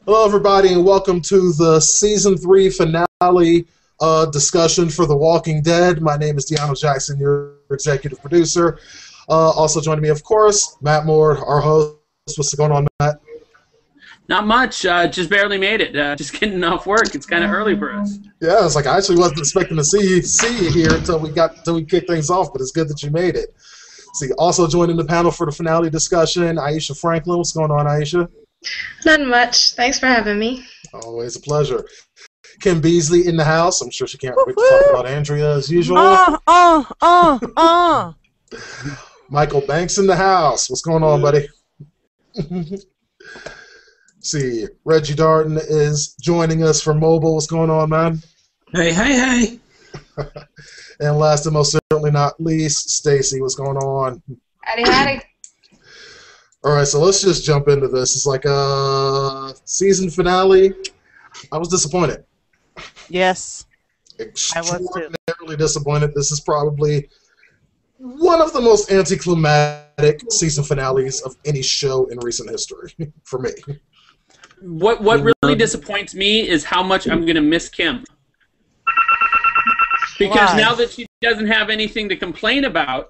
Hello, everybody, and welcome to the Season 3 finale discussion for The Walking Dead. My name is DeAno Jackson, your executive producer. Also joining me, of course, Matt Moore, our host. What's going on, Matt? Not much. Just barely made it. Just getting off work. It's kind of early for us. Yeah, it's like I actually wasn't expecting to see you here until we kicked things off, but it's good that you made it. See, also joining the panel for the finale discussion, Aisha Franklin. What's going on, Aisha? Not much. Thanks for having me. Always a pleasure. Kim Beasley in the house. I'm sure she can't wait to talk about Andrea as usual. Michael Banks in the house. What's going on, buddy? See, Reggie Darden is joining us from mobile. What's going on, man? Hey. And last and most certainly not least, Stacey. What's going on? Howdy. All right, so let's just jump into this. It's like a season finale. I was disappointed. Yes, extraordinarily disappointed. This is probably one of the most anticlimactic season finales of any show in recent history for me. What really disappoints me is how much I'm going to miss Kim. Because now that she doesn't have anything to complain about.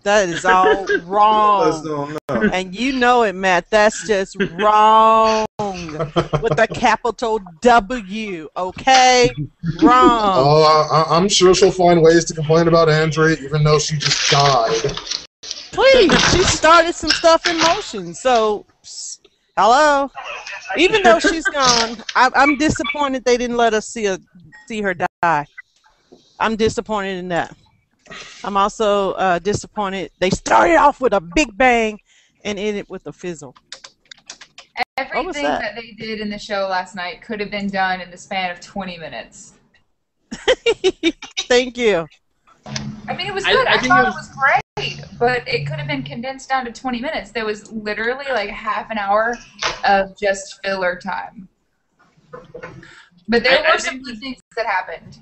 That is all wrong. And you know it, Matt. That's just wrong. With a capital W, okay? Wrong. Oh, I'm sure she'll find ways to complain about Andrea, even though she just died. Please, she started some stuff in motion, so hello. Even though she's gone, I'm disappointed they didn't let us see her die. I'm disappointed in that. I'm also disappointed they started off with a big bang and ended with a fizzle. Everything that they did in the show last night could have been done in the span of 20 minutes. Thank you. I mean, it was good. I thought it was great, but it could have been condensed down to 20 minutes. There was literally like half an hour of just filler time. But there were some good things that happened.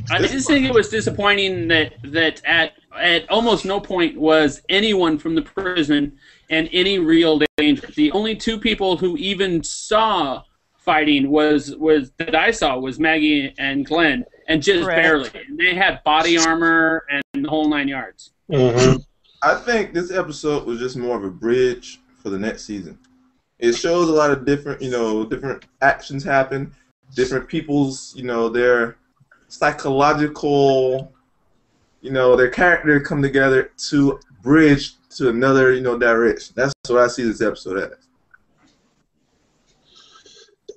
I just think it was disappointing that at almost no point was anyone from the prison in any real danger. The only two people who even saw fighting that I saw was Maggie and Glenn, and just barely. And they had body armor and the whole 9 yards. Mm-hmm. I think this episode was just more of a bridge for the next season. It shows a lot of different actions happen, different people's, their psychological, their character come together to bridge to another, direction. That's what I see this episode as.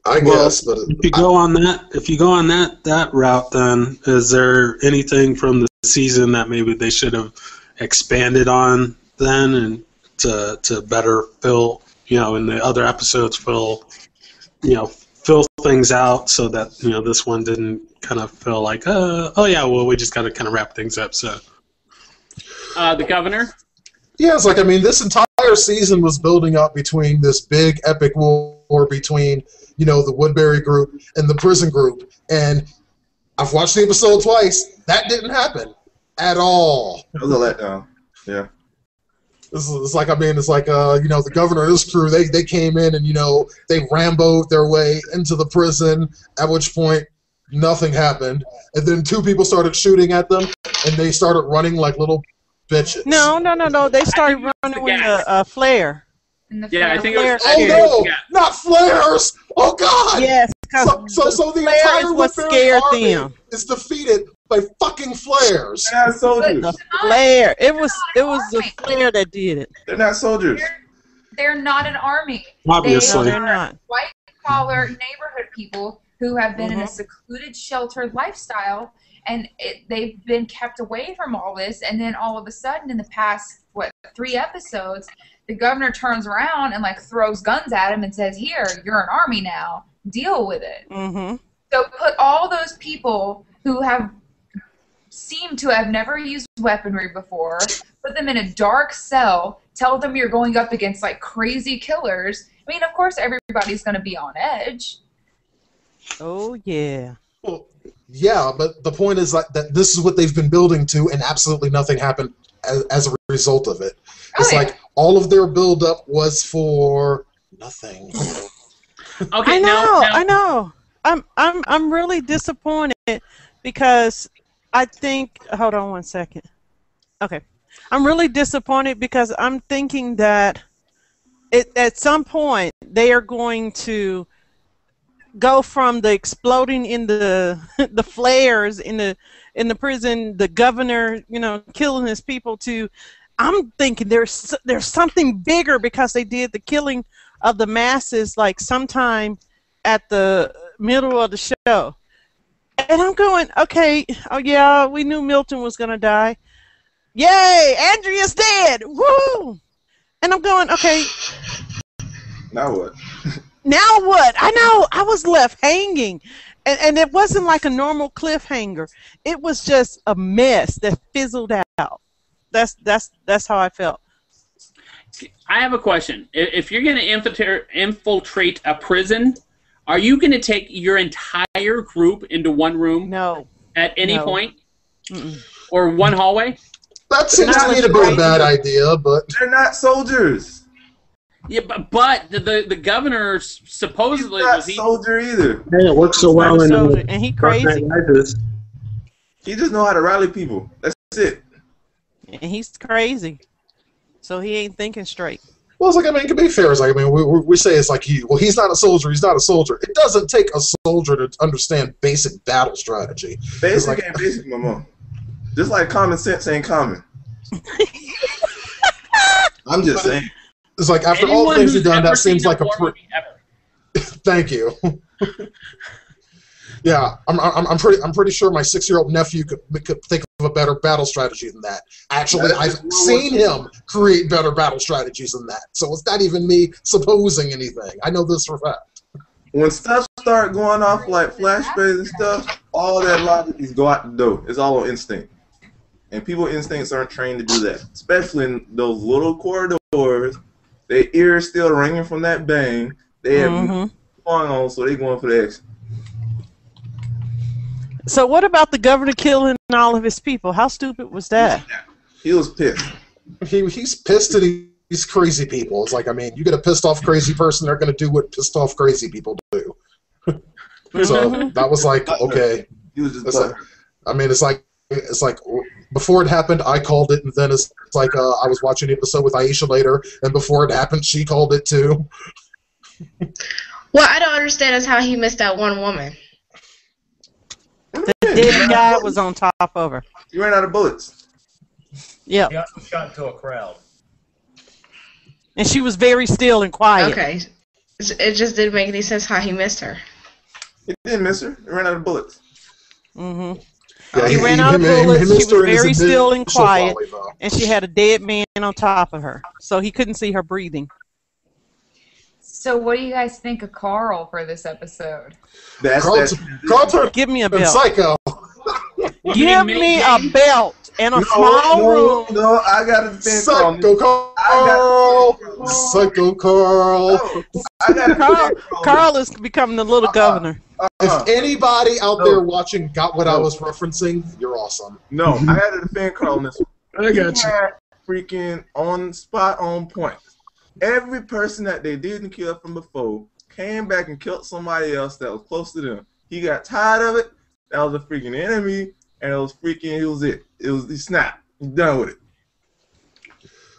I guess, but if you go on that route, then is there anything from the season that maybe they should have expanded on then, and to better fill, in the other episodes fill things out so that this one didn't kind of feel like we just got to kind of wrap things up. So the governor. Yeah, it's like, I mean, this entire season was building up between this big epic war between, the Woodbury group and the prison group. And I've watched the episode twice. That didn't happen at all. It was a letdown. Yeah. It's like the governor and his crew, they came in and, they Rambo'd their way into the prison, at which point nothing happened. And then two people started shooting at them, and they started running like little bitches. No. They started running with a flare. I think it was. Oh, no! Not flares! Oh, God! Yes, so the entire what scared them is defeated by fucking flares. They're not soldiers. The flare. It was the flare that did it. They're not soldiers. They're not an army. Obviously. They're not. White-collar neighborhood people who have been in a secluded, sheltered lifestyle, and they've been kept away from all this, and then all of a sudden in the past, 3 episodes, the governor turns around and throws guns at him and says, "Here, you're an army now. Deal with it." Mm-hmm. So put all those people who have seemed to have never used weaponry before, put them in a dark cell, tell them you're going up against crazy killers. I mean, of course, everybody's going to be on edge. Oh yeah. Well, yeah, but the point is that this is what they've been building to, and absolutely nothing happened as a result of it. It's all of their buildup was for nothing. Okay, I know. I'm really disappointed because I think. Hold on one second. Okay, I'm really disappointed because I'm thinking that at some point they are going to go from the exploding in the the flares in the prison, the governor, killing his people, to I'm thinking there's something bigger because they did the killing of the masses like sometime at the middle of the show. And I'm going, okay, oh yeah, we knew Milton was going to die. Yay, Andrea's dead. Woo! And I'm going, okay. Now what? Now what? I know. I was left hanging. And it wasn't like a normal cliffhanger. It was just a mess that fizzled out. That's how I felt. I have a question. If you're going to infiltrate a prison, are you going to take your entire group into one room? No. At any No. point? Mm-mm. Or one hallway? That seems to me to be a bad idea, but They're not soldiers. Yeah, but the governor supposedly He's not was he. soldier either. Hey, it works so well in So, and he crazy. He just know how to rally people. That's it. And he's crazy. So he ain't thinking straight. well, it's like, I mean, to be fair, it's like, I mean, we say it's like he's not a soldier. He's not a soldier. It doesn't take a soldier to understand basic battle strategy. Basic ain't basic no more. Just like common sense ain't common. I'm just saying. It's like after all the things you've done, that seems like a Thank you. Yeah, I'm pretty sure my 6-year-old nephew could think of a better battle strategy than that. Actually, I've seen him create better battle strategies than that. So it's not even me supposing anything. I know this for a fact. When stuff start going off like flashbangs and stuff, all that logic is go out the door. It's all on instinct. And people's instincts aren't trained to do that. Especially in those little corridors. Their ears still ringing from that bang. They have nothing going on, so they're going for the exit. So what about the governor killing all of his people? How stupid was that? He was pissed. He's pissed at these crazy people. It's like, I mean, you get a pissed off crazy person, they're going to do what pissed off crazy people do. So that was like, okay. He was just I mean, it's like before it happened, I called it, and then it's like I was watching the episode with Aisha later, and before it happened, she called it too. What I don't understand is how he missed that one woman. The dead guy was on top of her. You ran out of bullets. Yeah. He got shot into a crowd. And she was very still and quiet. Okay. It just didn't make any sense how he missed her. He didn't miss her. He ran out of bullets. Mm-hmm. Yeah, He ran out of bullets. She was very still and quiet, and she had a dead man on top of her, so he couldn't see her breathing. So what do you guys think of Carl for this episode? Carl turned Give me a belt. psycho. Give me a belt and a small room. No, I got to defend Carl. Psycho Carl. Psycho Carl. Carl is becoming the little governor. If anybody out there watching got what I was referencing, you're awesome. No, I had to defend Carl on this one. I got you. Had freaking on spot, on point. Every person that they didn't kill from before came back and killed somebody else that was close to them. He got tired of it. That was a freaking enemy, and it was freaking. It was it. He snapped. He's done with it.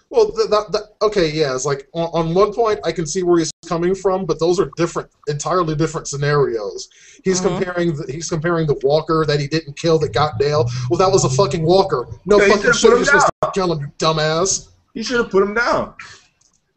Well, okay, yeah. It's like on one point I can see where he's coming from, but those are entirely different scenarios. He's comparing the walker that he didn't kill that got Dale. Well, that was a fucking walker. No fucking shit. You're supposed to kill him, you dumbass. He should have put him down.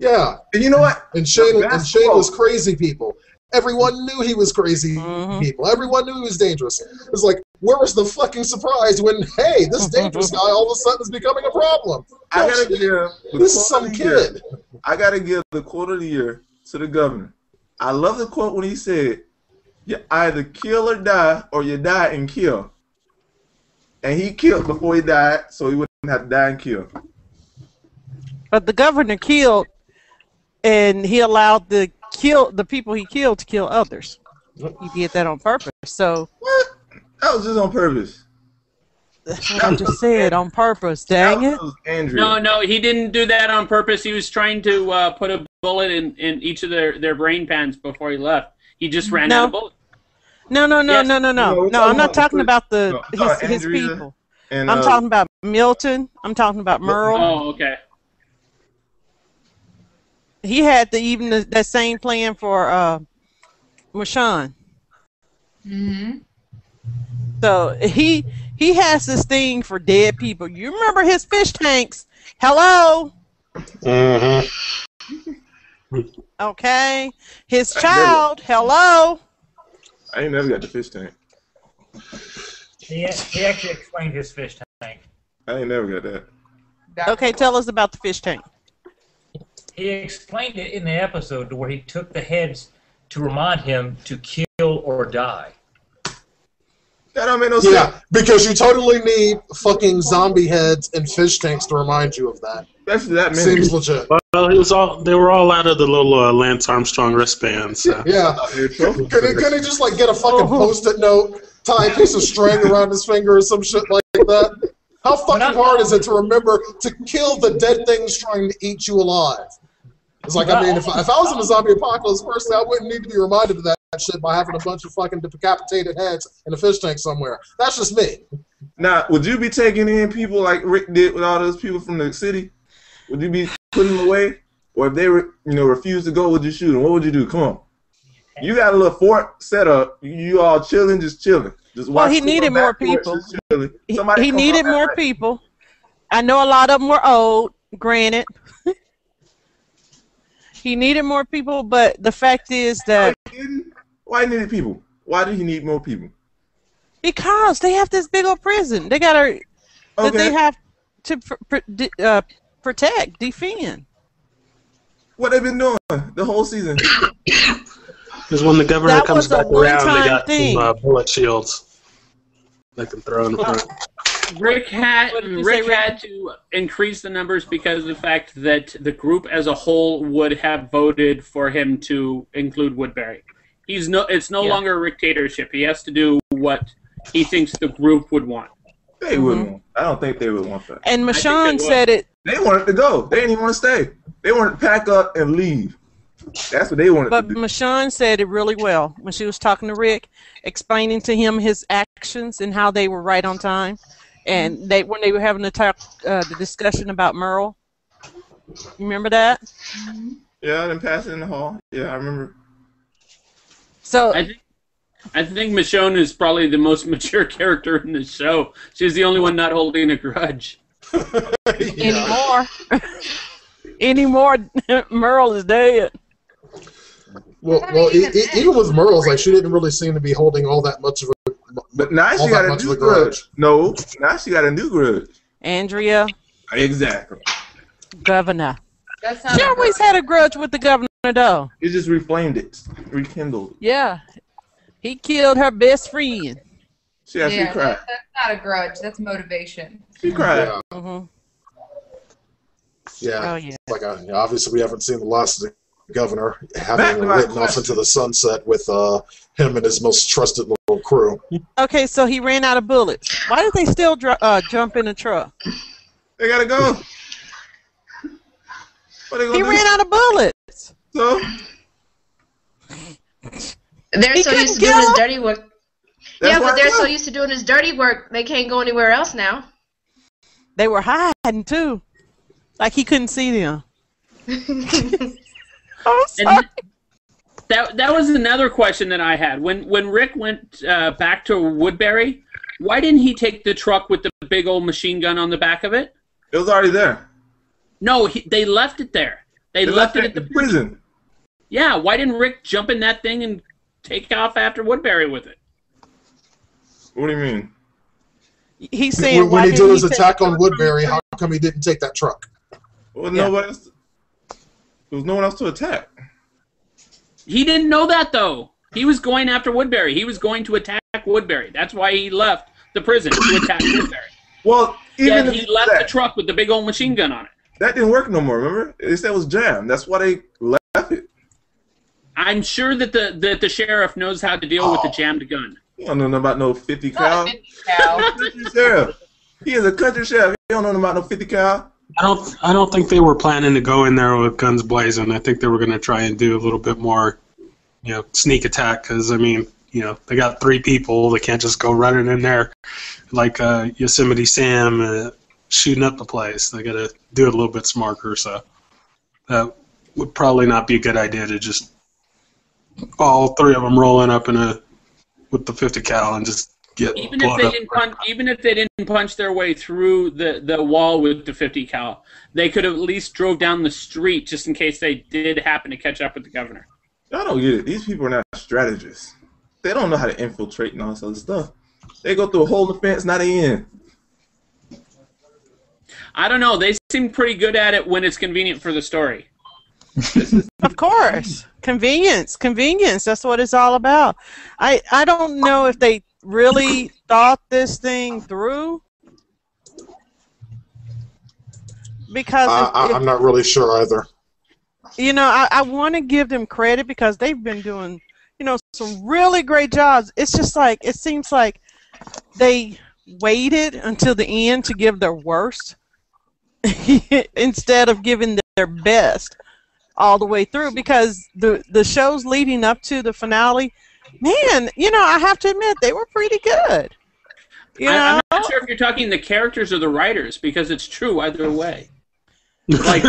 Yeah. And you know what? And Shane was crazy people. Everyone knew he was crazy people. Everyone knew he was dangerous. It was like, where was the fucking surprise when, hey, this dangerous guy all of a sudden is becoming a problem? I gotta give this is some kid. I gotta give the quote of the year to the governor. I love the quote when he said, "You either kill or die, or you die and kill." And he killed before he died, so he wouldn't have to die and kill. But the governor killed, and he allowed the people he killed to kill others. He did that on purpose. So what? That was just on purpose. That's what I just said on purpose. Dang it. That was Andrea. No, he didn't do that on purpose. He was trying to put a bullet in each of their brain pans before he left. He just ran out of bullets. No. Yes. No, I'm not talking about his Andrea people. And, I'm talking about Milton. I'm talking about Merle. Oh, okay. He had that same plan for Marshawn. Mm-hmm. So he has this thing for dead people. You remember his fish tanks? Hello. Mm-hmm. Okay. His child. Hello. I ain't never got the fish tank. He actually explained his fish tank. I ain't never got that. Okay, tell us about the fish tank. He explained it in the episode to where he took the heads to remind him to kill or die. That don't make no sense. Yeah, because you totally need fucking zombie heads and fish tanks to remind you of that. Especially that many. Seems legit. Well, they were all out of the little Lance Armstrong wristbands. So. Yeah. Couldn't he just like get a fucking post-it note, tie a piece of string around his finger or some shit like that? How fucking hard is it to remember to kill the dead things trying to eat you alive? It's like, I mean, if I was in a zombie apocalypse, personally, I wouldn't need to be reminded of that shit by having a bunch of fucking decapitated heads in a fish tank somewhere. That's just me. Now, would you be taking in people like Rick did with all those people from the city? Would you be putting them away? Or if they refuse to go, would you shoot them? What would you do? Come on. You got a little fort set up. You all chilling, just chilling. Just Well, he needed more people. He needed more people. people. I know a lot of them were old, granted. He needed more people, but the fact is that... Why he needed people? Why did he need more people? Because they have this big old prison. They got that they have to protect, defend. What they been doing the whole season? Because when the governor That comes was a back around, they one-time got thing. some bullet shields they can throw in the front. Rick had What did you say, Rick? to increase the numbers because of the fact that the group as a whole would have voted for him to include Woodbury. It's no longer a dictatorship. He has to do what he thinks the group would want. They wouldn't want. I don't think they would want that. And Michonne said it. They wanted to go. They didn't even want to stay. They wanted to pack up and leave. That's what they wanted But to do. Michonne said it really well when she was talking to Rick, explaining to him his actions and how they were right on time. And when they were having the discussion about Merle. You remember that? Yeah, then pass it in the hall. Yeah, I remember. So I think Michonne is probably the most mature character in the show. She's the only one not holding a grudge. Anymore, Merle is dead. Well, even with Merle's, like, she didn't really seem to be holding all that much of a But now she got a new grudge. No, now she got a new grudge. Andrea. Exactly. Governor. That's not She always had a grudge with the governor, though. It just reflamed it, rekindled. Yeah. He killed her best friend. She actually cried. That's not a grudge. That's motivation. She cried. Yeah. Mm-hmm. Yeah. Oh, yeah. Like, obviously, we haven't seen the last of the governor having ridden off into the sunset with him and his most trusted little crew. Okay, so he ran out of bullets. Why did they still jump in the truck? They gotta go. What they gonna He do? ran out of bullets. So They're He so couldn't used to doing kill his him? dirty work. That's Yeah, why but they're I so left. used to doing his dirty work, they can't go anywhere else now. They were hiding, too. Like he couldn't see them. I'm sorry. And that was another question that I had. When Rick went back to Woodbury, why didn't he take the truck with the big old machine gun on the back of it? It was already there. No, they left it there. They left it at the prison. Yeah, why didn't Rick jump in that thing and take off after Woodbury with it? What do you mean? He's saying When he did his attack on Woodbury, how come he didn't take that truck? Well, nobody else. There was no one else to attack. He didn't know that, though. He was going after Woodbury. He was going to attack Woodbury. That's why he left the prison to attack Woodbury. Well, even Yeah, if he it left was the truck with the big old machine gun on it. that didn't work no more. Remember, they said it was jammed. That's why they left it. I'm sure that the sheriff knows how to deal with the jammed gun. You don't know about no 50 Not cal. a 50 cal. Sheriff. He is a country chef. He don't know about no 50 cal. I don't think they were planning to go in there with guns blazing. I think they were going to try and do a little bit more, sneak attack. Because I mean, they got 3 people. They can't just go running in there like Yosemite Sam shooting up the place. They got to do it a little bit smarter. So that would probably not be a good idea to just all 3 of them rolling up with the 50 cal and just get even if they didn't punch their way through the wall with the 50 cal, they could have at least drove down the street just in case they did happen to catch up with the governor. I don't get it. These people are not strategists. They don't know how to infiltrate and all this other stuff. They go through a hole in the fence, not in. I don't know. They seem pretty good at it when it's convenient for the story. Of course. Convenience. That's what it's all about. I don't know if they really thought this thing through. Because I'm not really sure either. I want to give them credit because they've been doing, some really great jobs. It's just like, it seems like they waited until the end to give their worst instead of giving their best all the way through, because the shows leading up to the finale, man, I have to admit they were pretty good. I'm not sure if you're talking the characters or the writers, because it's true either way. Like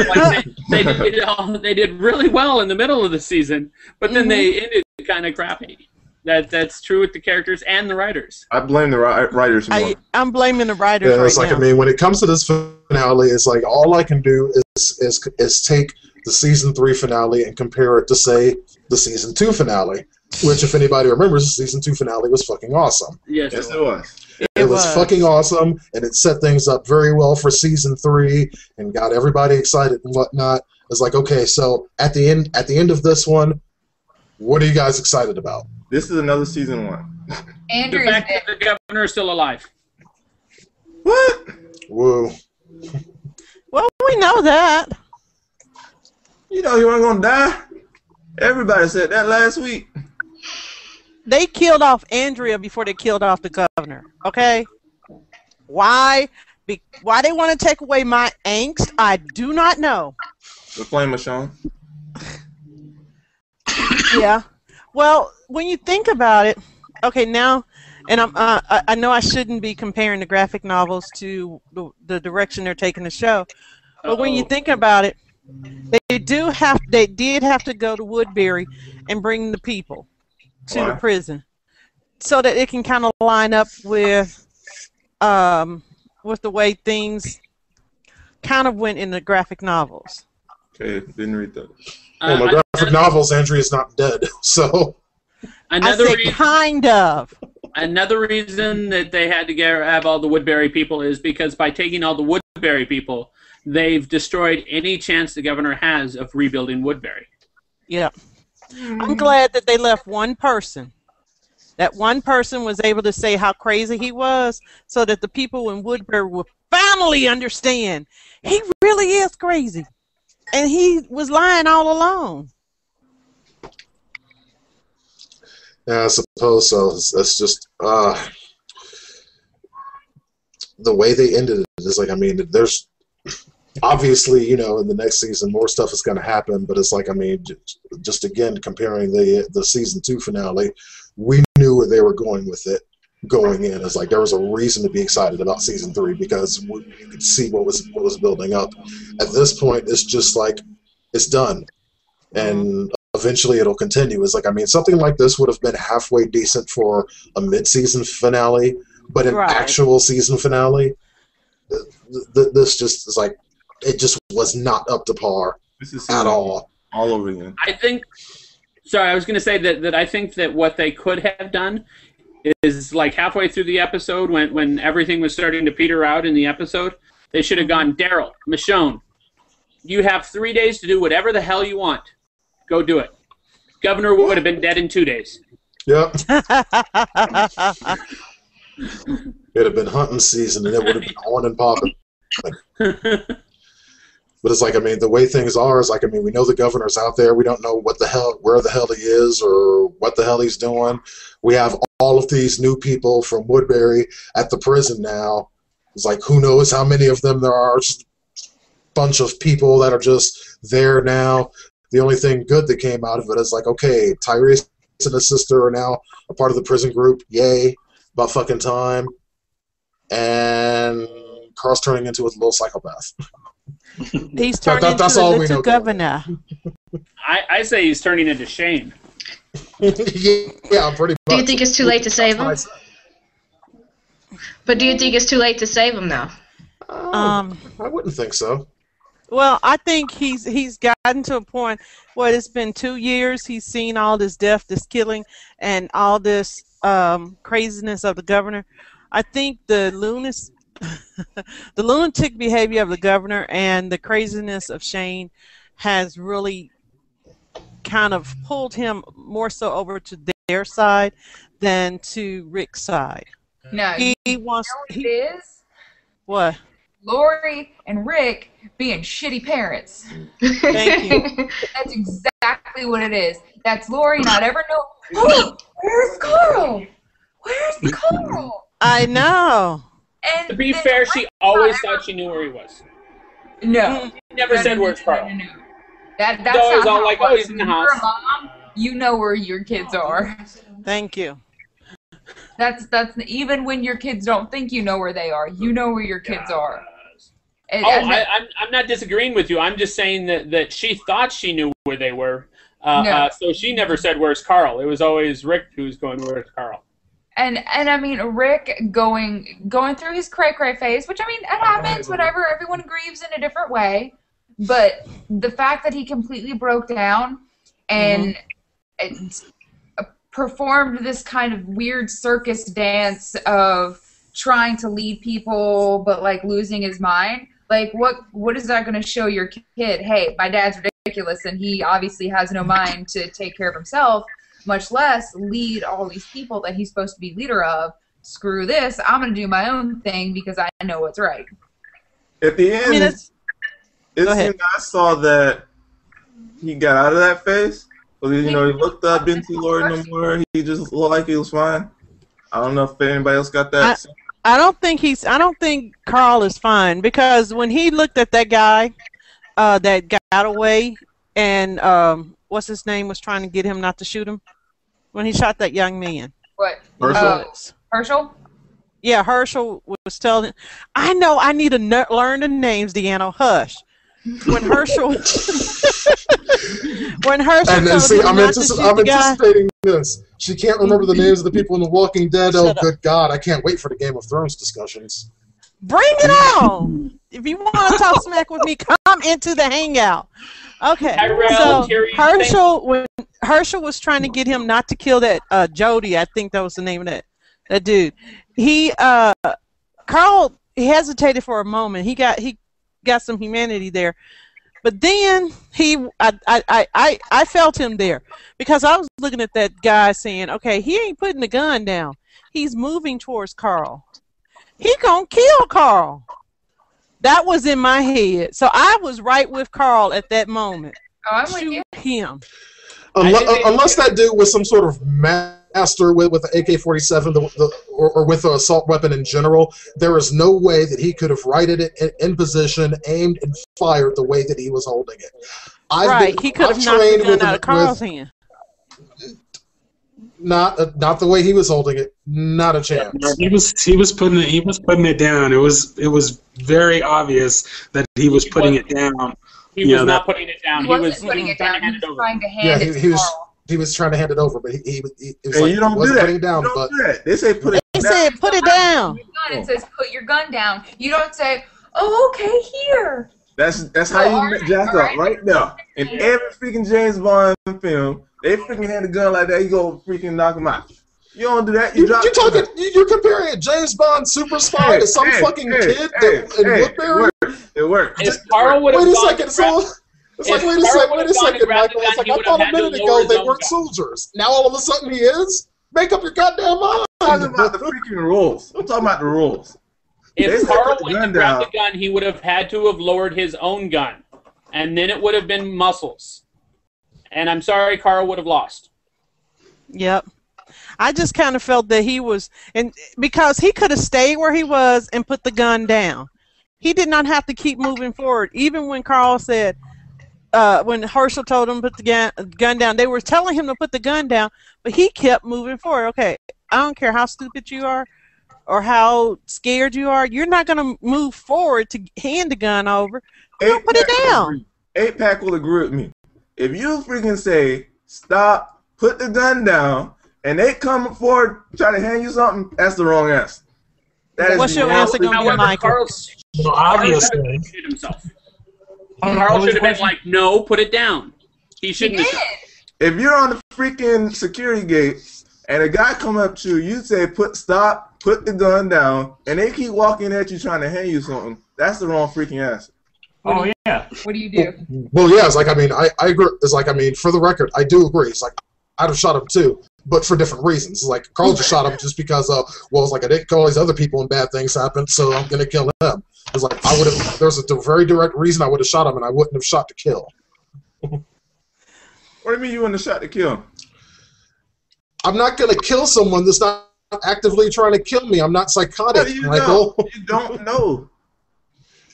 they did really well in the middle of the season, but then they ended kind of crappy. That's true with the characters and the writers. I blame the writers more. I'm blaming the writers it's right like, now. I mean, when it comes to this finale, it's like all I can do is take the season 3 finale and compare it to, say, the season 2 finale, which, if anybody remembers, the season 2 finale was fucking awesome. Yes, it was. It was fucking awesome, and it set things up very well for season 3 and got everybody excited and whatnot. It's like, okay, so at the end of this one, what are you guys excited about? This is another season 1. The fact that the governor is still alive. What? Whoa. Well, we know that. He wasn't gonna die. Everybody said that last week. They killed off Andrea before they killed off the governor. Okay, why? Why they want to take away my angst? I do not know. The flame of Sean. Yeah. Well, when you think about it, okay, now, and I know I shouldn't be comparing the graphic novels to the direction they're taking the show, but when you think about it, they did have to go to Woodbury and bring the people to the prison so that it can kind of line up with the way things kind of went in the graphic novels. Okay, didn't read that. Well, my graphic novels, Andrea's not dead, so. Kind of. Another reason that they had to have all the Woodbury people is because by taking all the Woodbury people, they've destroyed any chance the governor has of rebuilding Woodbury. Yeah. I'm glad that they left one person. That one person was able to say how crazy he was so that the people in Woodbury will finally understand he really is crazy. And he was lying all along. Yeah, I suppose so. That's just the way they ended it is like, I mean, there's obviously, in the next season more stuff is going to happen, but it's like, I mean, just again comparing the season 2 finale, we knew where they were going with it going in. It's like there was a reason to be excited about season 3 because you could see what was building up. At this point, it's just like it's done, and eventually it'll continue. It's like, I mean, something like this would have been halfway decent for a mid-season finale, but an actual season finale, this just is like, it just was not up to par at all. All over again. I was going to say that I think that what they could have done is like halfway through the episode when everything was starting to peter out in the episode, they should have gone, Daryl, Michonne, you have 3 days to do whatever the hell you want. Go do it. Governor would have been dead in 2 days. Yep. It'd have been hunting season, and it would have been on and popping. But it's like, I mean, the way things are is like, I mean, we know the governor's out there. We don't know where the hell he is or what the hell he's doing. We have all of these new people from Woodbury at the prison now, It's like, who knows how many of them there are. Just a bunch of people that are just there now. The only thing good that came out of it is like, okay, Tyrese and his sister are now a part of the prison group. Yay. About fucking time. And Carl's turning into a little psychopath. He's turning into a little governor. I say he's turning into Shane. Yeah, pretty much. Do you think it's too late to save him? But do you think it's too late to save him now? I wouldn't think so. Well, I think he's gotten to a point where it's been 2 years. He's seen all this death, this killing, and all this craziness of the governor. I think the lunatic behavior of the governor and the craziness of Shane has really kind of pulled him more so over to their side than to Rick's side. No, he wants. You know what it is? What? Lori and Rick being shitty parents. Thank you. That's exactly what it is. That's Lori not ever know. Oh, where's Carl? Where's Carl? I know. And to be fair, she always thought she knew where he was. No. She never said where's Carl. No. That's always not all how like, it works. oh, he's in the When house. you're a mom, you know where your kids are. Thank you. That's even when your kids don't think you know where they are. You know where your kids are. I'm not disagreeing with you. I'm just saying that she thought she knew where they were. So she never said, where's Carl? It was always Rick who was going, where's Carl? And I mean, Rick going through his cray-cray phase, which, I mean, it happens, whatever. Everyone grieves in a different way. But the fact that he completely broke down and performed this kind of weird circus dance of trying to lead people but, like, losing his mind, like, what is that going to show your kid? Hey, my dad's ridiculous, and he obviously has no mind to take care of himself, much less lead all these people that he's supposed to be leader of. Screw this. I'm going to do my own thing because I know what's right. At the end, I saw that he got out of that phase. Because, he looked up, didn't see Lori no more. He just looked like he was fine. I don't know if anybody else got that. I don't think Carl is fine, because when he looked at that guy that got away and what's his name was trying to get him not to shoot him when he shot that young man. What? Herschel? Yeah, Herschel was telling him, I know I need to learn the names, DeAno. Hush. When Herschel and see, I'm anticipating this. She can't remember the names of the people in The Walking Dead. Oh, good God, I can't wait for the Game of Thrones discussions. Bring it on! If you want to talk smack with me, come into the hangout. Okay. So when Herschel was trying to get him not to kill that Jody, I think that was the name of that dude. Carl hesitated for a moment. He got some humanity there, but then I felt him there, because I was looking at that guy saying, okay, he ain't putting the gun down. He's moving towards Carl. He gonna kill Carl. That was in my head, so I was right with Carl at that moment. Oh, I'm with you. Him. Unless that dude was some sort of master with the AK-47 or with an assault weapon in general, there is no way that he could have righted it in position, aimed, and fired the way that he was holding it. He could have knocked the gun out of Carl's hand. Not the way he was holding it. Not a chance. He was putting it down. It was very obvious that he was putting it down. He was not putting it down. He wasn't putting it down. He was trying to hand it to Carl. He was trying to hand it over, but he was like, you don't do that. Putting it down, but they say put it down. They said put it down. It says put your gun down. You don't say, oh, okay, here. That's how you jack up right now. In every freaking James Bond film, they freaking hand a gun like that, you go freaking knock him out. You don't do that. You're comparing a James Bond super spy to some fucking kid in Woodbury? It worked. If Carl would have wait a second, wait a second, Michael. It's like, I thought a minute ago they weren't soldiers. Now all of a sudden he is? Make up your goddamn mind. I'm talking about the freaking rules. I'm talking about the rules. If Carl went to grab the gun, he would have had to have lowered his own gun. And then it would have been muscles. And I'm sorry, Carl would have lost. Yep. I just kind of felt that he was, and because he could have stayed where he was and put the gun down. He did not have to keep moving forward. Even when Carl said, when Herschel told him to put the gun down, they were telling him to put the gun down, but he kept moving forward. Okay, I don't care how stupid you are or how scared you are. You're not going to move forward to hand the gun over. You'll put it down. 8-pack will agree with me. If you freaking say, stop, put the gun down, and they come forward try to hand you something, that's the wrong answer. What's your answer going to be, Michael? Well, obviously. Carl should have been like, no, put it down. He shouldn't have. If you're on the freaking security gate and a guy come up to you, you say, stop, put the gun down, and they keep walking at you trying to hand you something, that's the wrong freaking answer. Oh, yeah. What do you do? Well, yeah, it's like, I mean, I agree. It's like, I mean, for the record, I do agree. It's like, I'd have shot him too, but for different reasons. Like, Carl just shot him just because, well, it's like, I didn't kill all these other people and bad things happened, so I'm going to kill him. It's like, I would have, there's a very direct reason I would have shot him, and I wouldn't have shot to kill. What do you mean you wouldn't have shot to kill? I'm not going to kill someone that's not actively trying to kill me. I'm not psychotic, Michael. You don't know.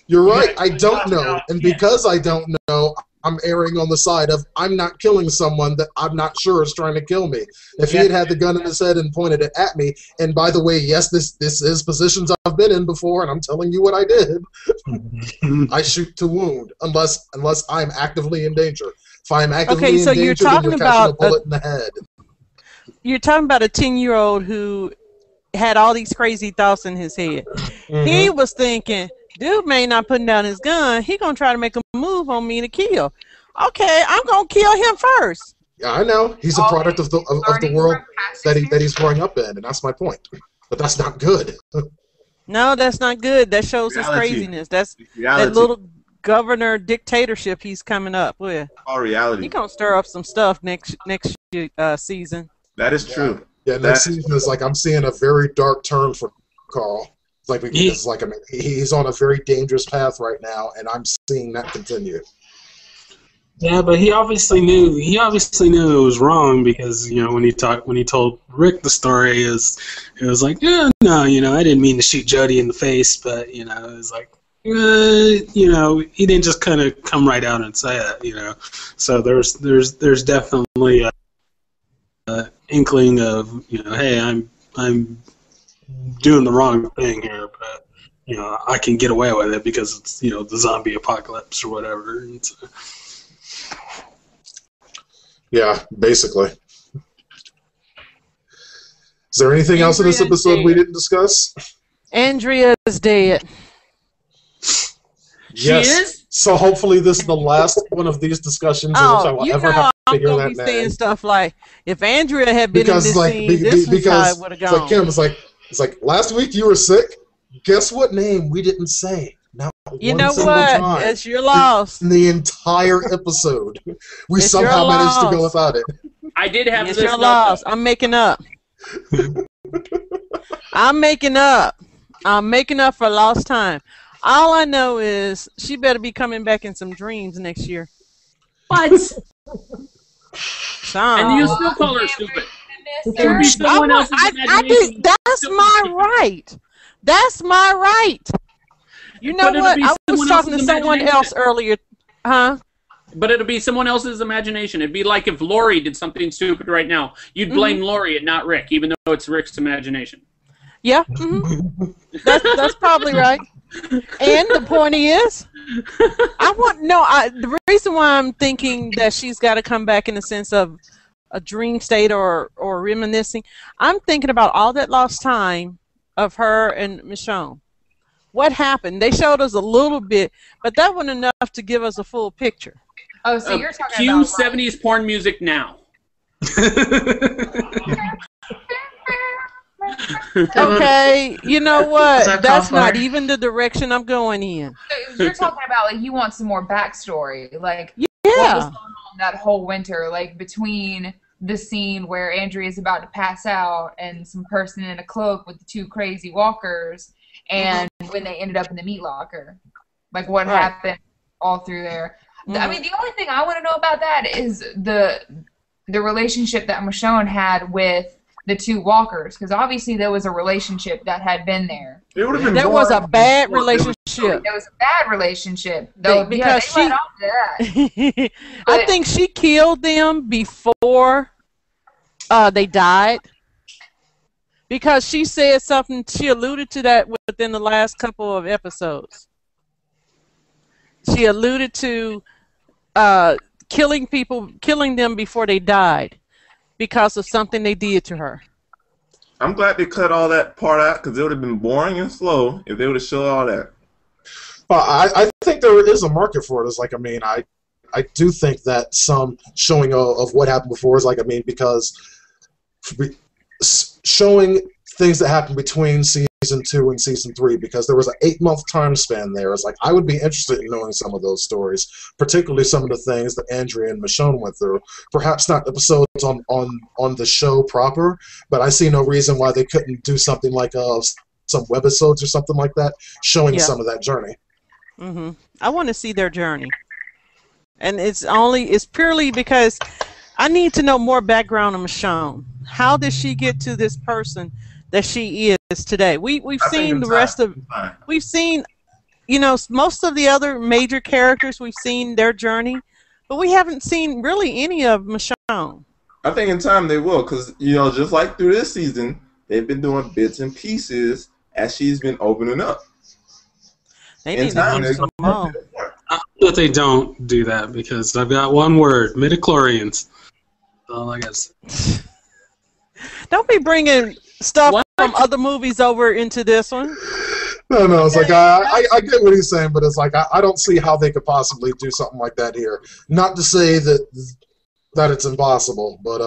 You're right. I don't know. And because I don't know, I'm erring on the side of I'm not killing someone that I'm not sure is trying to kill me. If he had the gun in his head and pointed it at me, and by the way, yes, this is positions I've been in before, and I'm telling you what I did. I shoot to wound, unless I'm actively in danger. If I'm actively in danger, you're talking then you're about catching a bullet in the head. You're talking about a 10-year-old who had all these crazy thoughts in his head. Mm-hmm. He was thinking, dude may not putting down his gun. He gonna try to make a move on me to kill. Okay, I'm gonna kill him first. Yeah, I know. He's a product of the world that he's growing up in, and that's my point. But that's not good. No, that's not good. That shows his craziness. That's that little governor dictatorship he's coming up with. All reality. He gonna stir up some stuff next season. That is true. Yeah, next season is like I'm seeing a very dark turn for Carl. It's like I mean, he's on a very dangerous path right now, and I'm seeing that continue. Yeah, but he obviously knew. He obviously knew it was wrong because when he told Rick the story, it was like, yeah, no, I didn't mean to shoot Jody in the face, but it was like, he didn't just kind of come right out and say that, So there's definitely a inkling of hey, I'm doing the wrong thing here, but I can get away with it because it's the zombie apocalypse or whatever. And so. Yeah, basically. Is there anything else in this episode we didn't discuss? Andrea is dead. Yes. She is? So hopefully this is the last one of these discussions in which I will ever have to figure that name. I'm going to be saying stuff like, if Andrea had been in this scene, this is how it would have gone. It's like, Kim, it's like, last week you were sick. Guess what name we didn't say? Not you know what? It's your loss. In the entire episode, we somehow managed to go without it. I did have it's your loss. I'm making up. I'm making up. I'm making up for lost time. All I know is she better be coming back in some dreams next year. What? And you still call her stupid. It would be someone else's imagination. That's my right. That's my right. You know what? I was talking to someone else earlier. Huh? But it'll be someone else's imagination. It'd be like if Lori did something stupid right now. You'd blame Lori and not Rick, even though it's Rick's imagination. Yeah. Mm-hmm. That's probably right. And the point is, the reason why I'm thinking that she's got to come back in the sense of a dream state or reminiscing, I'm thinking about all that lost time of her and Michonne. What happened? They showed us a little bit, but that wasn't enough to give us a full picture. Oh, so you're talking cue about 70s porn music now. Okay, you know what? That's not even the direction I'm going in. So you're talking about like you want some more backstory, like yeah, what was going on that whole winter, like between the scene where Andrea's about to pass out and some person in a cloak with the two crazy walkers, and when they ended up in the meat locker, like what happened all through there. I mean, the only thing I want to know about that is the relationship that Michonne had with the two walkers, because obviously there was a relationship that had been there. It would have been There was a bad relationship. There was a bad relationship, though. Because they led up to that. I think she killed them before they died. Because she said something, she alluded to that within the last couple of episodes. She alluded to killing them before they died because of something they did to her. I'm glad they cut all that part out because it would have been boring and slow if they would have showed all that. Well, I think there is a market for it. It's like, I mean, I do think that some showing of what happened before is like, I mean, because showing things that happened between season 2 and season 3, because there was an 8-month time span there. It's like, I would be interested in knowing some of those stories, particularly some of the things that Andrea and Michonne went through. Perhaps not episodes on the show proper, but I see no reason why they couldn't do something like some webisodes or something like that, showing some of that journey. Mm-hmm. I want to see their journey, and it's purely because I need to know more background on Michonne. How did she get to this person that she is today? We've seen the rest of, we've seen, you know, most of the other major characters. We've seen their journey, but we haven't seen really any of Michonne. I think in time they will, because, you know, just like through this season, they've been doing bits and pieces as she's been opening up. They need to do some more. I hope that they don't do that, because I've got one word: midichlorians. All I got to say. Don't be bringing stuff from other movies over into this one. No, it's like, I get what he's saying, but it's like, I don't see how they could possibly do something like that here. Not to say that it's impossible, but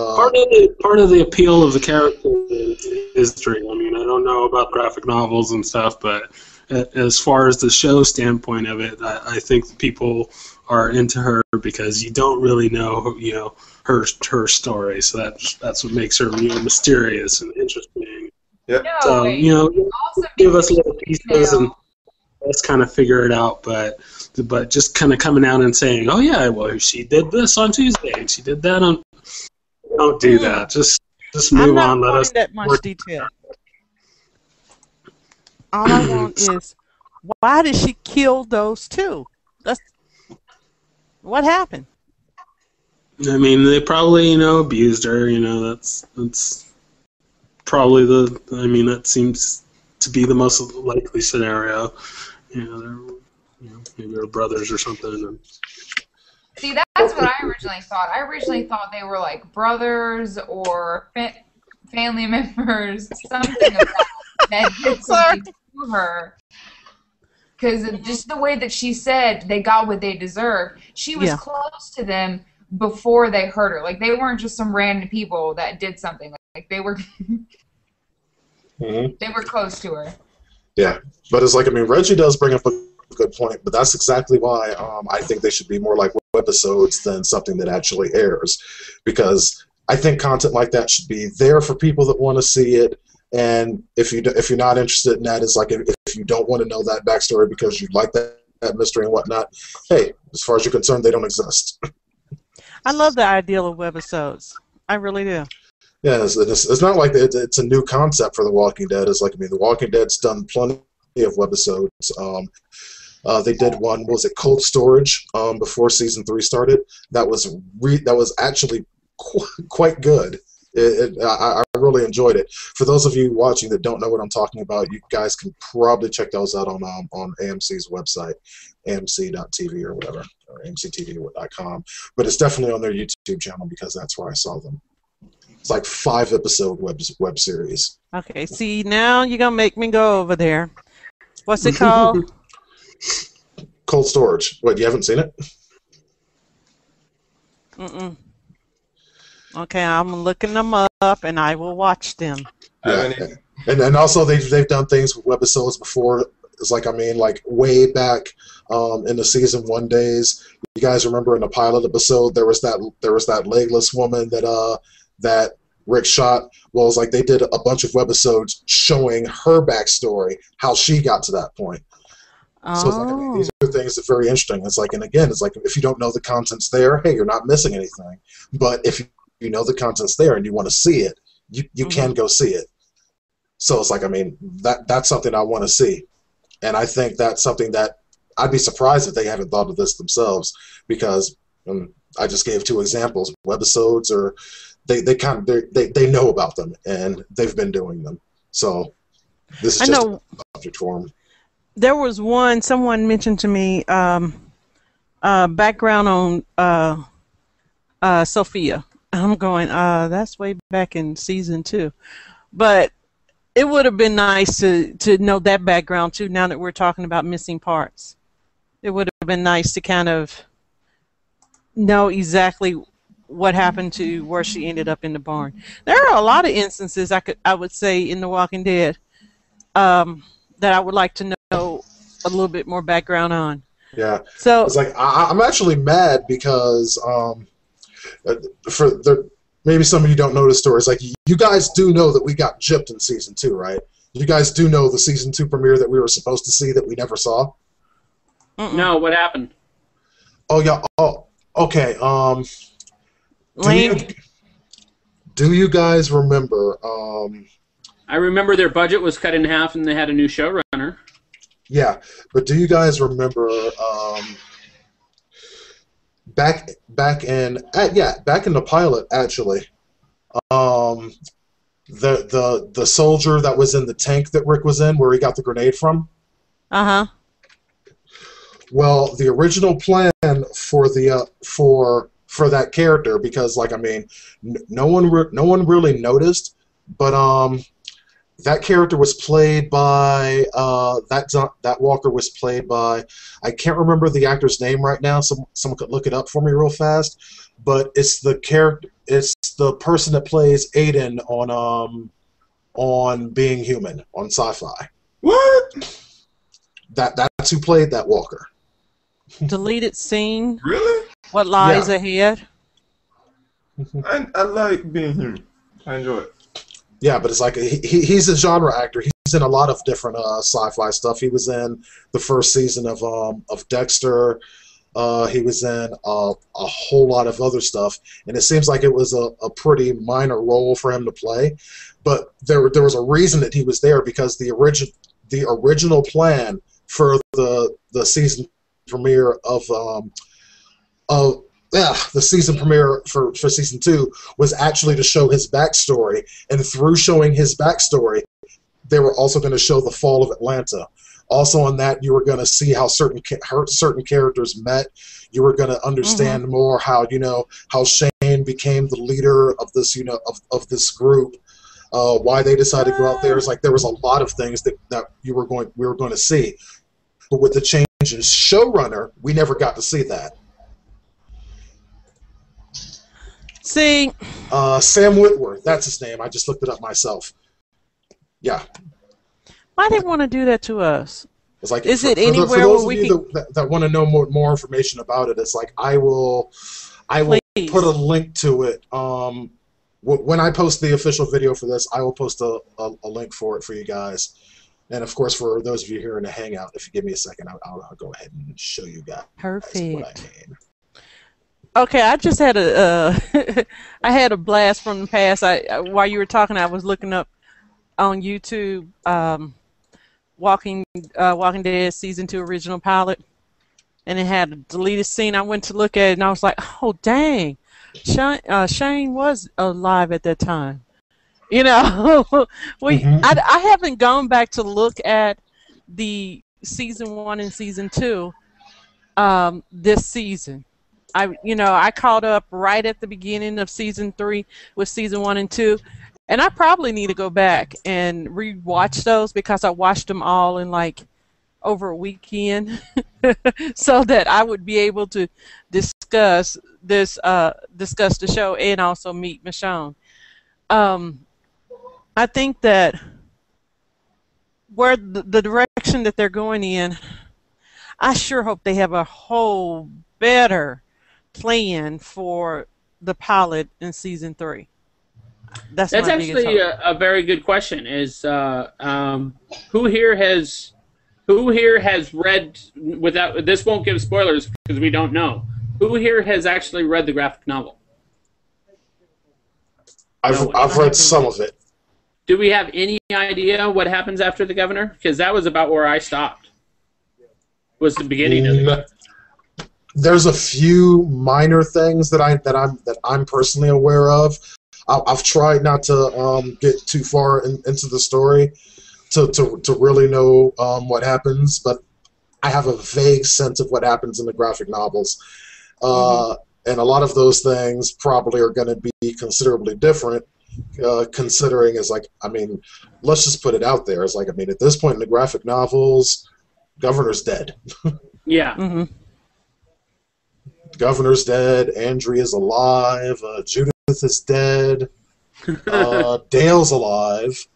part of the appeal of the character is history. I mean, I don't know about graphic novels and stuff, but as far as the show standpoint of it, I think people are into her because you don't really know, you know, her story. So that's what makes her, you know, mysterious and interesting. Yep. No, So, you know, give us little pieces and let's kind of figure it out. But just kind of coming out and saying, oh yeah, well, she did this on Tuesday and she did that on. Don't do that. Just move on. Let us. That much detail. All I want is, why did she kill those two? What happened? I mean, they probably, you know, abused her. You know, that's probably that seems to be the most likely scenario. You know, maybe they're brothers or something. And see, that's what I originally thought. I originally thought they were like brothers or family members, something of that did something to her. Because just the way that she said they got what they deserved, she was close to them before they hurt her. Like, they weren't just some random people that did something. Like, they were they were close to her. Yeah, but it's like, I mean, Reggie does bring up a good point, but that's exactly why I think they should be more like webisodes than something that actually airs, because I think content like that should be there for people that want to see it. And if you're not interested in that, it's like, if you don't want to know that backstory because you like that mystery and whatnot, hey, as far as you're concerned, they don't exist. I love the ideal of webisodes. I really do. Yeah, it's not like it's a new concept for The Walking Dead. It's like, I mean, The Walking Dead's done plenty of webisodes. They did one, was it Cold Storage, before season 3 started. That was actually quite good. I really enjoyed it. For those of you watching that don't know what I'm talking about, you guys can probably check those out on AMC's website, amc.tv or whatever, or amctv.com. But it's definitely on their YouTube channel because that's where I saw them. It's like 5-episode web series. Okay, see, now you're going to make me go over there. What's it called? Cold Storage. What, you haven't seen it? Mm-mm. Okay, I'm looking them up, and I will watch them. Yeah. And also they've done things with webisodes before. It's like, I mean, like way back in the season 1 days. You guys remember in the pilot episode there was that legless woman that Rick shot. Well, it's like they did a bunch of webisodes showing her backstory, how she got to that point. Oh. So it's like, I mean, these are things that are very interesting. It's like, and again, it's like, if you don't know the content's there, hey, you're not missing anything. But if you know the content's there and you want to see it, you can go see it. So it's like, I mean, that's something I want to see. And I think that's something that I'd be surprised if they haven't thought of this themselves, because I just gave 2 examples. Webisodes, or they know about them and they've been doing them. So this is just a subject for them. There was someone mentioned to me background on Sophia. I'm going, that's way back in season 2. But it would have been nice to know that background too, now that we're talking about missing parts. It would have been nice to kind of know exactly what happened to where she ended up in the barn. There are a lot of instances I would say in The Walking Dead that I would like to know a little bit more background on. Yeah. So it's like I'm actually mad because maybe some of you don't know the story. It's like, you guys do know that we got gypped in season 2, right? You guys do know the season 2 premiere that we were supposed to see that we never saw? No, what happened? Oh yeah. Oh, okay. Do you guys remember? I remember their budget was cut in half and they had a new showrunner. Yeah, but do you guys remember? Back in the pilot, actually, the soldier that was in the tank that Rick was in, where he got the grenade from. Well, the original plan for that character, because like, I mean, no one really noticed, but that character was played by that walker was played by, I can't remember the actor's name right now. Someone could look it up for me real fast. But it's the person that plays Aiden on Being Human on Sci-Fi. What? That's who played that walker. Deleted scene. Really? What lies ahead? I like Being Human. I enjoy it. Yeah, but it's like he's a genre actor. He's in a lot of different sci-fi stuff. He was in the first season of Dexter. He was in a whole lot of other stuff, and it seems like it was a pretty minor role for him to play. But there was a reason that he was there, because the original plan for the season premiere of the season premiere for season 2 was actually to show his backstory, and through showing his backstory, they were also going to show the fall of Atlanta. Also on that, you were going to see how certain characters met. You were going to understand more how Shane became the leader of this of this group. Why they decided to go out there. It's like there was a lot of things that we were going to see, but with the change in showrunner, we never got to see that. See, Sam Witwer, that's his name. I just looked it up myself. Yeah. Why they want to do that to us? It's like, is for, it for anywhere for those where of we you can? that want to know more information about it, it's like I will Please. put a link to it. When I post the official video for this, I will post a link for it for you guys. And of course, for those of you here in the Hangout, if you give me a second, I'll go ahead and show you guys Perfect. what I mean. Okay, I just had I had a blast from the past. While you were talking, I was looking up on YouTube Walking Dead season 2 original pilot, and it had a deleted scene. I went to look at it, and I was like, oh dang, Shane was alive at that time. You know, I haven't gone back to look at the season 1 and season 2 this season. I caught up right at the beginning of season 3 with season 1 and 2, and I probably need to go back and rewatch those, because I watched them all in like over a weekend, so that I would be able to discuss the show and also meet Michonne. I think that where the direction that they're going in, I sure hope they have a whole better plan for the pilot in season 3. That's actually a very good question. Is who here has read, without this won't give spoilers because we don't know, who here has actually read the graphic novel? I've read some of it. Do we have any idea what happens after the governor? Because that was about where I stopped. Was the beginning of it. There's a few minor things that I'm personally aware of. I've tried not to get too far into the story to really know what happens, but I have a vague sense of what happens in the graphic novels. And a lot of those things probably are going to be considerably different, considering let's just put it out there. It's like, at this point in the graphic novels, Governor's dead. Yeah. Governor's dead. Andrea's alive. Judith is dead. Dale's alive.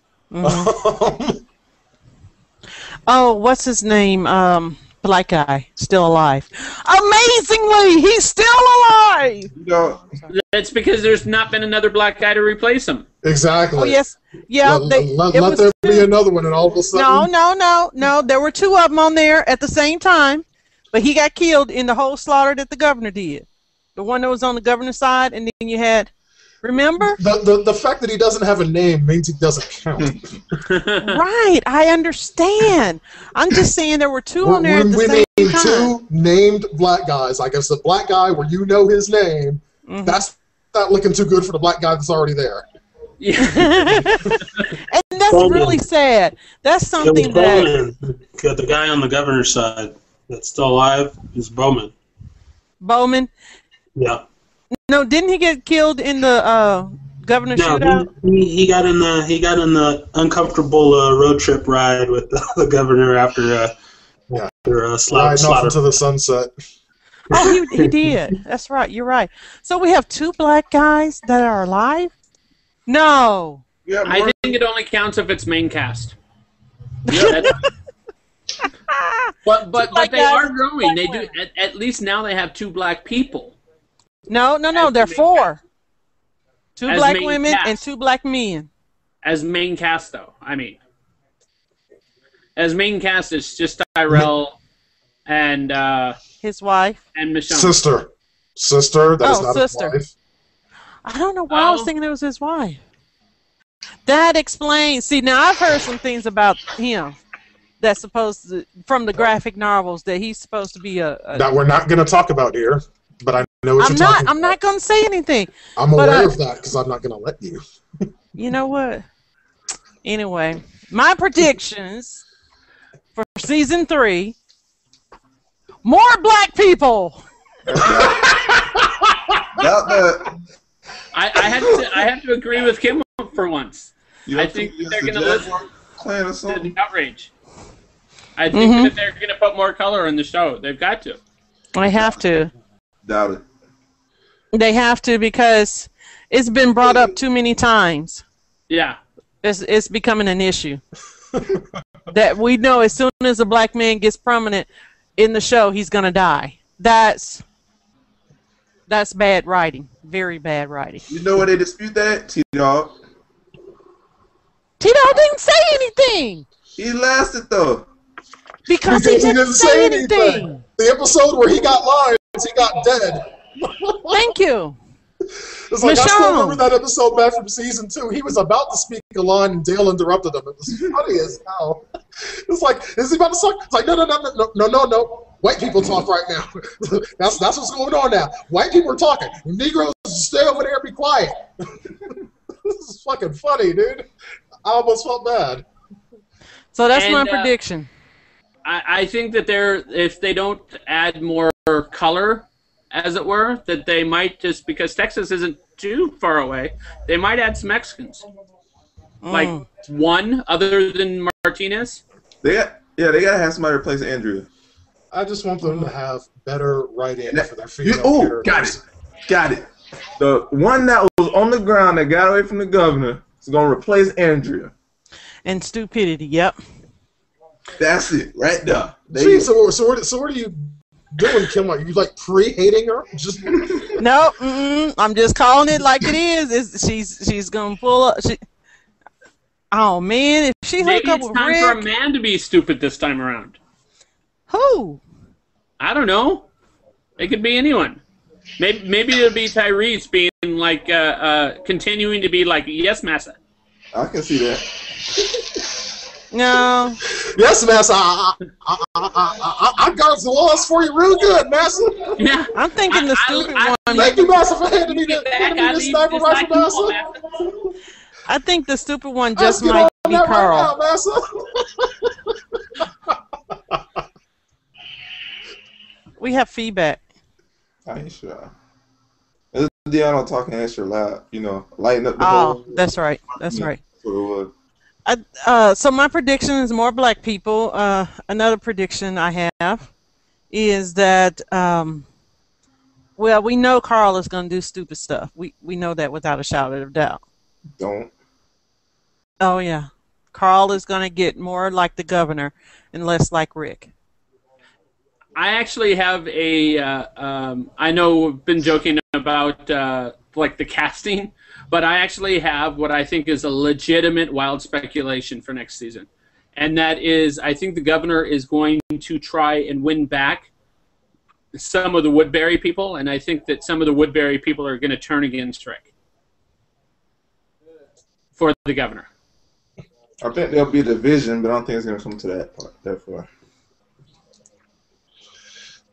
Oh, what's his name? Black guy, still alive. Amazingly, he's still alive. That's because there's not been another black guy to replace him. Exactly. Oh yes, yeah. Let there be another one, and all of a sudden. No. There were two of them on there at the same time, but he got killed in the whole slaughter that the governor did. The one that was on the governor's side, and then you had. Remember? The fact that he doesn't have a name means he doesn't count. Right, I understand. I'm just saying there were two on there at the same time. Two named black guys. Like, if it's a black guy where you know his name, that's not looking too good for the black guy that's already there. Yeah. And that's really sad. That's something that... The guy on the governor's side that's still alive is Bowman. Bowman? Yeah. No, didn't he get killed in the governor shootout? He got in the uncomfortable road trip ride with the governor after slaughter. Riding off into the sunset. Oh, he did. That's right. You're right. So we have two black guys that are alive? No. Yeah, I think it only counts if it's main cast. Yeah, but they are growing. They do at least now they have two black people. No. They're four. Two As black main women cast. and two black men. As main cast, though, as main cast, it's just Tyrell and his wife and Michonne. Sister. That is not sister. his wife. I don't know why I was thinking it was his wife. That explains. See, now I've heard some things about him that's supposed to, from the graphic novels, that he's supposed to be that we're not going to talk about here. But I know what you're talking about. I'm not going to say anything. I'm aware of that because I'm not going to let you. You know what? Anyway, my predictions for season 3: more black people. I have to agree with Kim for once. I think they're going to listen to the outrage. I think that they're going to put more color in the show. They've got to. I have to. Doubt it. They have to, because it's been brought up too many times. Yeah. It's becoming an issue. That we know as soon as a black man gets prominent in the show, he's going to die. That's bad writing. Very bad writing. You know where they dispute that? T-Dog. T-Dog didn't say anything. He lasted, though. Because he didn't say anything. The episode where he got lines, he got dead. Thank you. It's like, I still remember that episode back from season 2. He was about to speak a line and Dale interrupted him. It was funny as hell. It's like, is he about to talk? It's like, no. White people talk right now. That's what's going on now. White people are talking. Negroes, stay over there and be quiet. This is fucking funny, dude. I almost felt bad. So that's my prediction. I think that if they don't add more color, as it were, that they might just, because Texas isn't too far away, they might add some Mexicans. Like one other than Martinez. They gotta have somebody replace Andrea. I just want them to have better writing for their female characters. Got it. The one that was on the ground that got away from the governor is gonna replace Andrea. And stupidity, yep. That's it, right there. Gee, so what are you doing, Kim? Are you like pre-hating her? Just no, I'm just calling it like it is. She's gonna pull up. Oh man, if she hook up with Rick, maybe it's time for a man to be stupid this time around. Who? I don't know. It could be anyone. Maybe it'll be Tyrese being like continuing to be like, yes, massa. I can see that. No. Yes, Massa. I got the laws for you real good, Massa. Yeah. I'm thinking the stupid one. Thank you, Massa, for handing me this sniper rifle, Massa. I think the stupid one just Let's might get be on that Carl. right now, Massa. We have feedback. Aisha. This is DeAno talking extra loud, you know, lighten up the Oh, whole. that's right. That's right. That's what it was. So my prediction is more black people. Another prediction I have is that, well, we know Carl is going to do stupid stuff. We know that without a shadow of doubt. Don't. Oh, yeah. Carl is going to get more like the governor and less like Rick. I actually have a. I know we've been joking about like the casting, but I actually have what I think is a legitimate wild speculation for next season, and that is I think the governor is going to try and win back some of the Woodbury people, and I think that some of the Woodbury people are going to turn against Rick for the governor. I think there'll be a division, but I don't think it's going to come to that part. Therefore.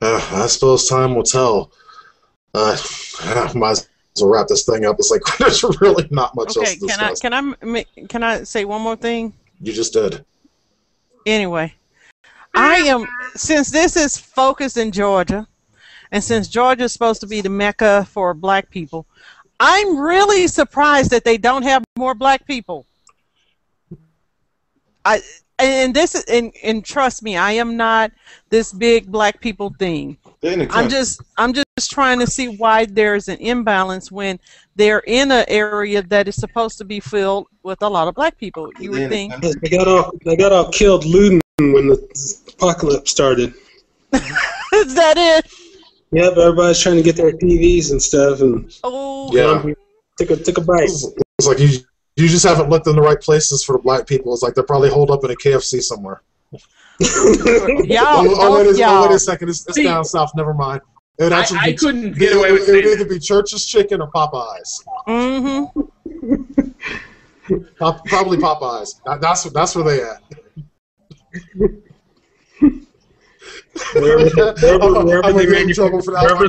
I suppose time will tell. Might as well wrap this thing up. It's like there's really not much else to discuss. Can I say one more thing? You just did. Anyway, since this is focused in Georgia, and since Georgia is supposed to be the mecca for black people, I'm really surprised that they don't have more black people. And trust me, I am not this big black people thing. I'm just trying to see why there's an imbalance when they're in an area that is supposed to be filled with a lot of black people. You would think they got all killed looting when the apocalypse started. Is that it? Yep, everybody's trying to get their TVs and stuff, and yeah, took a bite. It's like you just haven't looked in the right places for the black people. It's like they're probably holed up in a KFC somewhere. Wait a second, it's down south. Never mind. I couldn't get away with it. It would either be Church's Chicken or Popeyes. Mm-hmm. Probably Popeyes. That's where they at. Wherever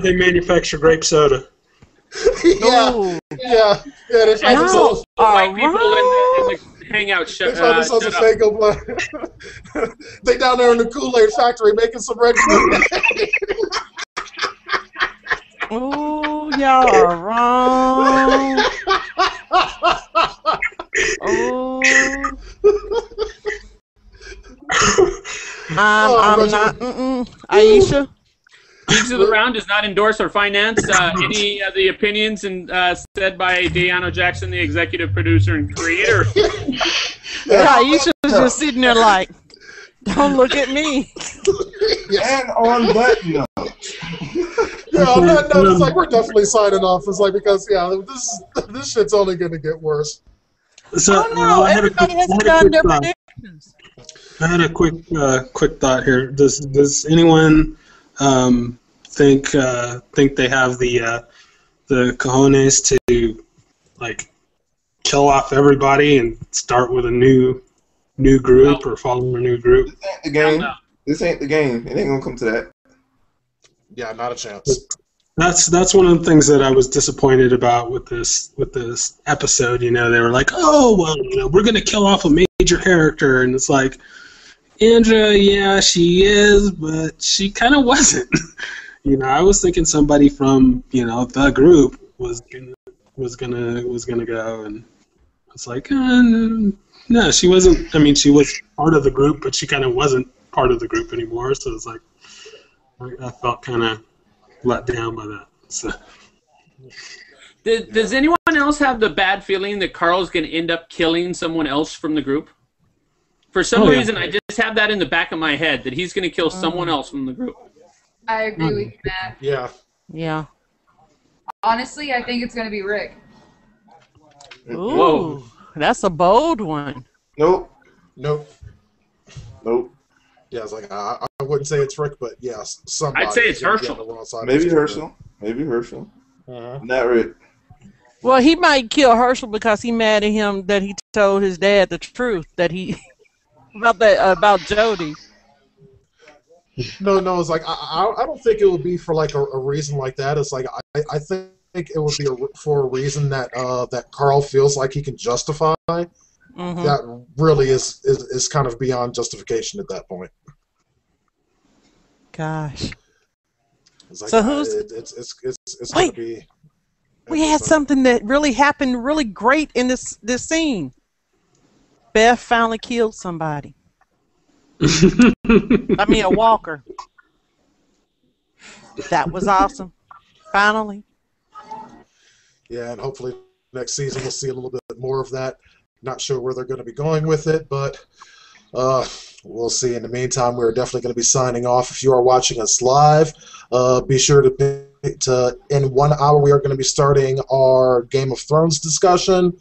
they manufacture grape soda. Yeah. They try to sell white people in the hangout shut. They try to sell some Fago blood. They down there in the Kool-Aid factory making some red. Oh, y'all are wrong. Oh. I'm not. Aisha? Geeks of the Round does not endorse or finance any of the opinions said by DeAno Jackson, the executive producer and creator. Aisha's just sitting there like, don't look at me. And on that note. Yeah, on that note, it's like we're definitely signing off. It's like because this shit's only going to get worse. So, everybody has done their predictions. I had a quick thought here. Does anyone think they have the cojones to like kill off everybody and start with a new group or follow a new group? This ain't the game. This ain't the game. It ain't gonna come to that. Yeah, not a chance. That's one of the things that I was disappointed about with this episode. You know, they were like, oh well, we're gonna kill off a major character, and it's like, Andrea, yeah, she is, but she kind of wasn't. I was thinking somebody from the group was gonna go, and it's like, no, she wasn't. I mean, she was part of the group, but she kind of wasn't part of the group anymore. So it's like I felt kind of let down by that. So. Does anyone else have the bad feeling that Carl's going to end up killing someone else from the group? For some reason, I just have that in the back of my head, that he's going to kill someone else from the group. I agree with you, Matt. Yeah. Honestly, I think it's going to be Rick. Ooh, Whoa. That's a bold one. Nope. Yeah, it's like I wouldn't say it's Rick, but yes, somebody. I'd say it's Herschel. Maybe Herschel. Uh-huh. Not Rick. Well, he might kill Herschel because he mad at him that he told his dad the truth that he about Jody. No, it's like I don't think it would be for like a reason like that. It's like I think it would be for a reason that that Carl feels like he can justify. Mm-hmm. That really is kind of beyond justification at that point. Gosh. It's like, So who's? It's Wait. gonna be. We had something that really happened really great in this scene. Beth finally killed somebody. I mean, a walker. That was awesome. Finally. Yeah, and hopefully next season we'll see a little bit more of that. Not sure where they're going to be going with it, but we'll see. In the meantime, we're definitely going to be signing off. If you are watching us live, be sure to in 1 hour we are going to be starting our Game of Thrones discussion.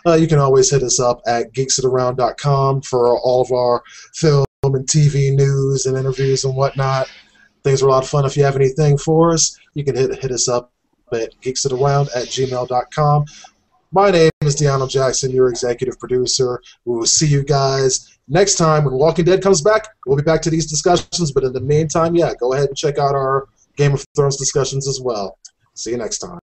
You can always hit us up at geeksitaround.com for all of our film and TV news and interviews and whatnot. Things are a lot of fun. If you have anything for us, you can hit us up at geeksitaround@gmail.com. My name is DeAno Jackson, your executive producer. We will see you guys next time when Walking Dead comes back. We'll be back to these discussions, but in the meantime, yeah, go ahead and check out our Game of Thrones discussions as well. See you next time.